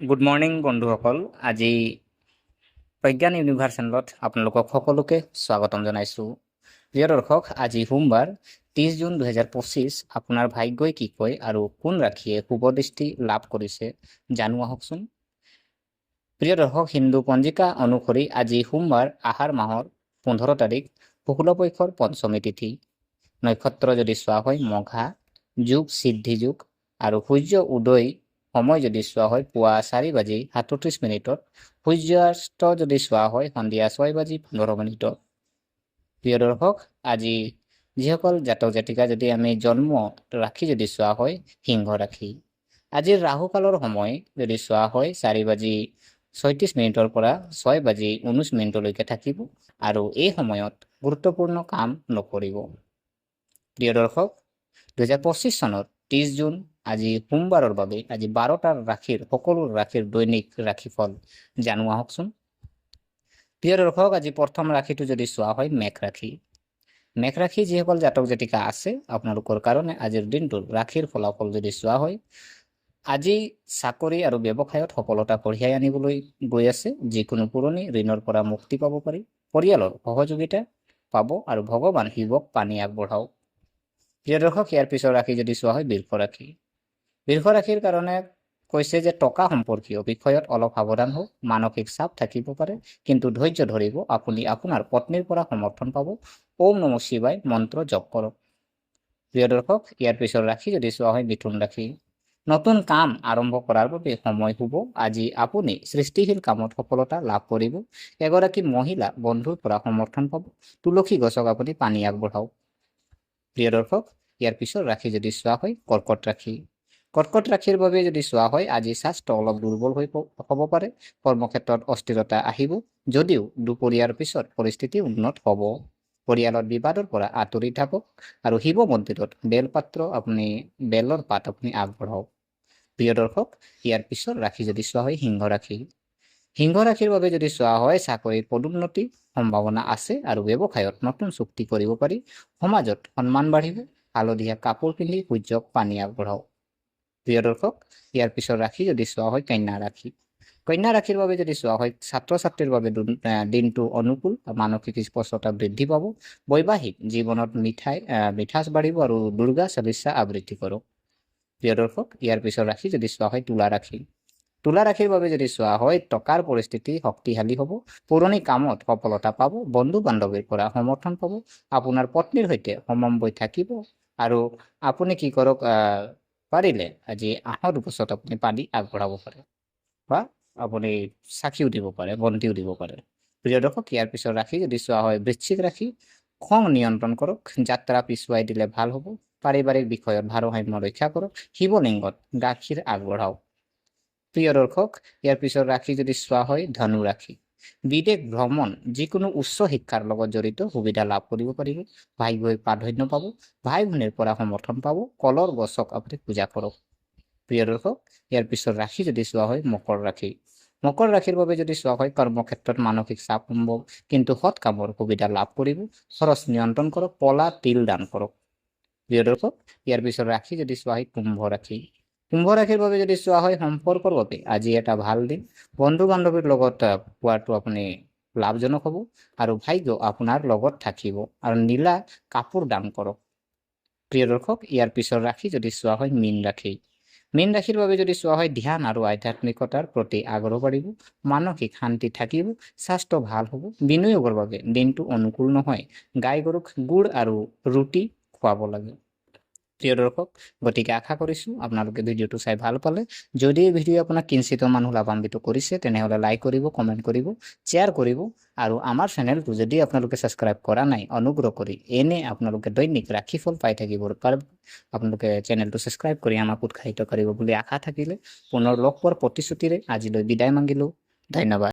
Good morning বন্ধুসকল। আজি প্ৰজ্ঞান ইউনিভাৰ্চেলত আপোনালোকক সকলোকে স্বাগতম জনাইছোঁ। প্ৰিয় দৰ্শক, আজি সোমবাৰ 30 জুন 2025। আপোনাৰ ভাগ্যই কি কয় আৰু কোন ৰাশিয়ে শুভদৃষ্টি লাভ কৰিছে জানো আহকচোন। প্ৰিয় দৰ্শক, হিন্দু পঞ্জিকা অনুসৰি আজি সোমবাৰ আহাৰ মাহৰ 15 তাৰিখ, শুক্লপক্ষৰ পঞ্চমী তিথি। নক্ষত্ৰ যদি চোৱা হয় মঘা, যোগ সিদ্ধি যোগ, আৰু সূৰ্য উদয় সময় যদি চোৱা হয় পুৱা 4:37। সূৰ্যাস্ত যদি চোৱা হয় সন্ধিয়া 6:15। প্ৰিয় দৰ্শক, আজি যিসকল জাতক জাতিকা যদি আমি জন্ম ৰাশি যদি চোৱা হয় সিংহ ৰাশি। আজিৰ ৰাহুকালৰ সময় যদি চোৱা হয় 4:36 পৰা 6:19 থাকিব, আৰু এই সময়ত গুৰুত্বপূৰ্ণ কাম নকৰিব। প্ৰিয় দৰ্শক, 2025 চনৰ 30 জুন আজি সোমবাৰৰ বাবে আজি 12টা ৰাশিৰ সকলো ৰাশিৰ দৈনিক ৰাশিফল জানো আহকচোন। প্ৰিয় দৰ্শক, আজি প্ৰথম ৰাশিটো যদি চোৱা হয় মেঘ ৰাশি। মেঘ ৰাশি যিসকল জাতক জাতিকা আছে আপোনালোকৰ কাৰণে আজিৰ দিনটোৰ ৰাশিৰ ফলাফল যদি চোৱা হয়, আজি চাকৰি আৰু ব্যৱসায়ত সফলতা কঢ়িয়াই আনিবলৈ গৈ আছে। যিকোনো পুৰণি ঋণৰ পৰা মুক্তি পাব পাৰি, পৰিয়ালৰ সহযোগিতা পাব, আৰু ভগৱান শিৱক পানী আগবঢ়াওক। প্ৰিয় দৰ্শক, ইয়াৰ পিছৰ ৰাশি যদি চোৱা হয় বৃষ ৰাশি। বৃষ ৰাশিৰ কাৰণে কৈছে যে টকা সম্পৰ্কীয় বিষয়ত অলপ সাৱধান হওক। মানসিক চাপ থাকিব পাৰে, কিন্তু ধৈৰ্য ধৰিব। আপুনি আপোনাৰ পত্নীৰ পৰা সমৰ্থন পাব। ওম নমঃ শিৱায় মন্ত্ৰ জপ কৰক। প্ৰিয় দৰ্শক, ইয়াৰ পিছৰ ৰাশি যদি চোৱা হয় মিথুন ৰাশি। নতুন কাম আৰম্ভ কৰাৰ বাবে সময় শুভ। আজি আপুনি সৃষ্টিশীল কামত সফলতা লাভ কৰিব। এগৰাকী মহিলা বন্ধুৰ পৰা সমৰ্থন পাব। তুলসী গছক আপুনি পানী আগবঢ়াওক। প্ৰিয় দৰ্শক, ইয়াৰ পিছৰ ৰাশি যদি চোৱা হয় কৰ্কট ৰাশি। কৰ্কট ৰাশিৰ বাবে যদি চোৱা হয় আজি স্বাস্থ্য অলপ দুৰ্বল হ'ব পাৰে। কৰ্মক্ষেত্ৰত অস্থিৰতা আহিব, যদিও দুপৰীয়াৰ পিছত পৰিস্থিতি উন্নত হ'ব। পৰিয়ালৰ বিবাদৰ পৰা আঁতৰি থাকক, আৰু শিৱ মন্দিৰত বেলৰ পাত আপুনি আগবঢ়াওক। প্ৰিয় দৰ্শক, ইয়াৰ পিছৰ ৰাশি যদি চোৱা হয় সিংহ ৰাশি। সিংহ ৰাশিৰ বাবে যদি চোৱা হয় চাকৰিৰ পদোন্নতি সম্ভাৱনা আছে, আৰু ব্যৱসায়ত নতুন চুক্তি কৰিব পাৰি। সমাজত সন্মান বাঢ়িব। হালধীয়া কাপোৰ পিন্ধি সূৰ্যক পানী আগবঢ়াওক। প্ৰিয় দৰ্শক, ইয়াৰ পিছৰ ৰাশি যদি চোৱা হয় কন্যা ৰাশি। কন্যা ৰাশিৰ বাবে যদি চোৱা হয় ছাত্ৰ ছাত্ৰীৰ বাবে দিনটো অনুকূল, মানসিক স্পষ্টতা বৃদ্ধি পাব। বৈবাহিক জীৱনত মিঠাচ বাঢ়িব, আৰু দুৰ্গা চালিচা আবৃত্তি কৰক। প্ৰিয় দৰ্শক, ইয়াৰ পিছৰ ৰাশি যদি চোৱা হয় তুলা ৰাশি। তুলা ৰাশিৰ বাবে যদি চোৱা হয় টকাৰ পৰিস্থিতি শক্তিশালী হ'ব। পুৰণি কামত সফলতা পাব। বন্ধু বান্ধৱীৰ পৰা সমৰ্থন পাব। আপোনাৰ পত্নীৰ সৈতে সমন্বয় থাকিব, আৰু আপুনি কি কৰক, পাৰিলে আজি আহত গছত আপুনি পানী আগবঢ়াব পাৰে, বা আপুনি চাকিও দিব পাৰে, বন্তিও দিব পাৰে। প্ৰিয় দৰ্শক, ইয়াৰ পিছৰ ৰাশি যদি চোৱা হয় বৃশ্চিক ৰাশি। খং নিয়ন্ত্ৰণ কৰক। যাত্ৰা পিছুৱাই দিলে ভাল হ'ব। পাৰিবাৰিক বিষয়ত ভাৰসাম্য ৰক্ষা কৰক। শিৱলিংগত গাখীৰ আগবঢ়াওক। প্ৰিয় দৰ্শক, ইয়াৰ পিছৰ ৰাশি যদি চোৱা হয় ধনু ৰাশি। বিদেশ ভ্ৰমণ, যিকোনো উচ্চ শিক্ষাৰ লগত জড়িত সুবিধা লাভ কৰিব পাৰিব। ভাগ্যই প্ৰাধান্য পাব। ভাই ভনীৰ পৰা সমৰ্থন পাব। কলৰ গছক আপুনি পূজা কৰক। প্ৰিয় দৰ্শক, ইয়াৰ পিছৰ ৰাশি যদি চোৱা হয় মকৰ ৰাশি। মকৰ ৰাশিৰ বাবে যদি চোৱা হয় কৰ্মক্ষেত্ৰত মানসিক চাপ সম্ভৱ, কিন্তু সৎ কামৰ সুবিধা লাভ কৰিব। খৰচ নিয়ন্ত্ৰণ কৰক। কলা তিল দান কৰক। প্ৰিয় দৰ্শক, ইয়াৰ পিছৰ ৰাশি যদি চোৱা হয় কুম্ভ ৰাশি। কুম্ভ ৰাশিৰ বাবে যদি চোৱা হয় সম্পৰ্কৰ বাবে আজি এটা ভাল দিন। বন্ধু বান্ধৱীৰ লগত পোৱাটো আপুনি লাভজনক হ'ব, আৰু ভাগ্য আপোনাৰ লগত থাকিব, আৰু নীলা কাপোৰ দান কৰক। প্ৰিয় দৰ্শক, ইয়াৰ পিছৰ ৰাশি যদি চোৱা হয় মীন ৰাশি। মীন ৰাশিৰ বাবে যদি চোৱা হয় ধ্যান আৰু আধ্যাত্মিকতাৰ প্ৰতি আগ্ৰহ বাঢ়িব। মানসিক শান্তি থাকিব। স্বাস্থ্য ভাল হ'ব। বিনিয়োগৰ বাবে দিনটো অনুকূল নহয়। গাই গৰুক গুড় আৰু ৰুটি খুৱাব লাগে। প্ৰিয় দৰ্শক, গতিকে আশা কৰিছোঁ আপোনালোকে ভিডিঅ'টো চাই ভাল পালে। যদি এই ভিডিঅ' আপোনাক কিঞ্চিত মানুহ লাভান্বিত কৰিছে তেনেহ'লে লাইক কৰিব, কমেণ্ট কৰিব, শ্বেয়াৰ কৰিব, আৰু আমাৰ চেনেলটো যদি আপোনালোকে ছাবস্ক্ৰাইব কৰা নাই অনুগ্ৰহ কৰি এনে আপোনালোকে দৈনিক ৰাশিফল পাই থাকিবৰ কাৰণে আপোনালোকে চেনেলটো ছাবস্ক্ৰাইব কৰি আমাক উৎসাহিত কৰিব বুলি আশা থাকিলে পুনৰ লগ পোৱাৰ প্ৰতিশ্ৰুতিৰে আজিলৈ বিদায় মাগিলোঁ। ধন্যবাদ।